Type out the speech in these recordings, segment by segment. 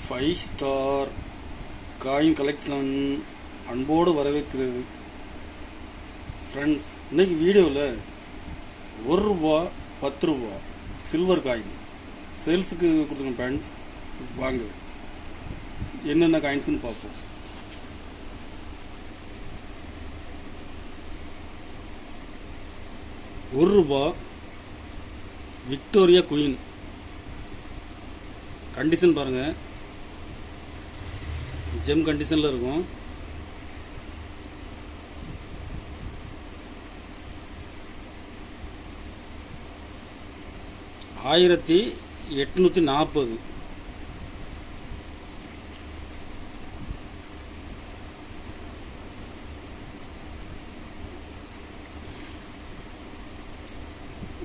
Five star coin collection அன்போடு வரவேற்கிறது. Friends, இன்னைக்கு வீடியோவில் ₹1 ₹10 சில்வர் காயின்ஸ் சேல்ஸுக்கு கொடுத்துருங்க. ஃப்ரெண்ட்ஸ், வாங்க என்னென்ன காயின்ஸ்னு பார்ப்போம். ₹1 விக்டோரியா குயின் கண்டிஷன் பாருங்க, ஜெம் கண்டிஷன்ல இருக்கும். ₹1840.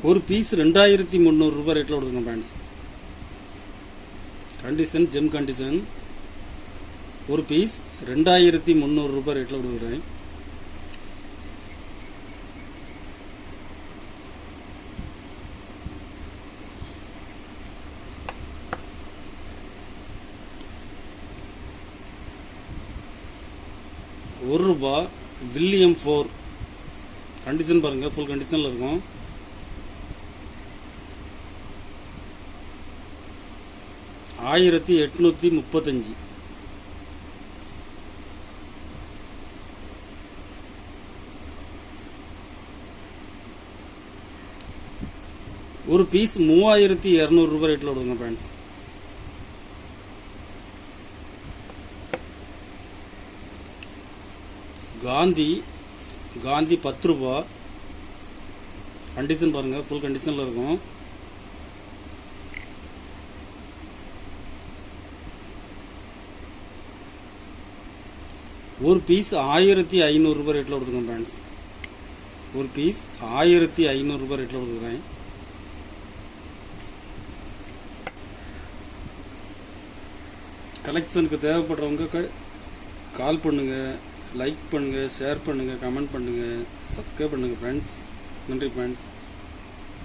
ஒரு பீஸ் ₹2300 ரேட்டில் கொடுத்துருங்க ஃப்ரெண்ட்ஸ். Condition GeM condition. ஒரு பீஸ் ₹2300 ரேட்டில் கொடுக்குறேன். ₹1 வில்லியம் 4 கண்டிஷன் பாருங்க, ஃபுல் கண்டிஷனில் இருக்கும். ₹1835. ஒரு பீஸ் ₹3200 ரேட்டில் கொடுங்க ஃப்ரெண்ட்ஸ். காந்தி ₹10 கண்டிஷன் பாருங்க, ஃபுல் கண்டிஷனில் இருக்கும். ஒரு பீஸ் ₹1500 ரேட்டில் கொடுத்துருங்க ஃப்ரெண்ட்ஸ். ஒரு பீஸ் ₹1500 ரேட்டில் கொடுக்குறேன். கலெக்ஷனுக்கு தேவைப்படுறவங்க கால் பண்ணுங்கள், லைக் பண்ணுங்கள், ஷேர் பண்ணுங்கள், கமெண்ட் பண்ணுங்கள், சப்ஸ்கிரைப் பண்ணுங்கள் ஃப்ரெண்ட்ஸ். நன்றி ஃப்ரெண்ட்ஸ்.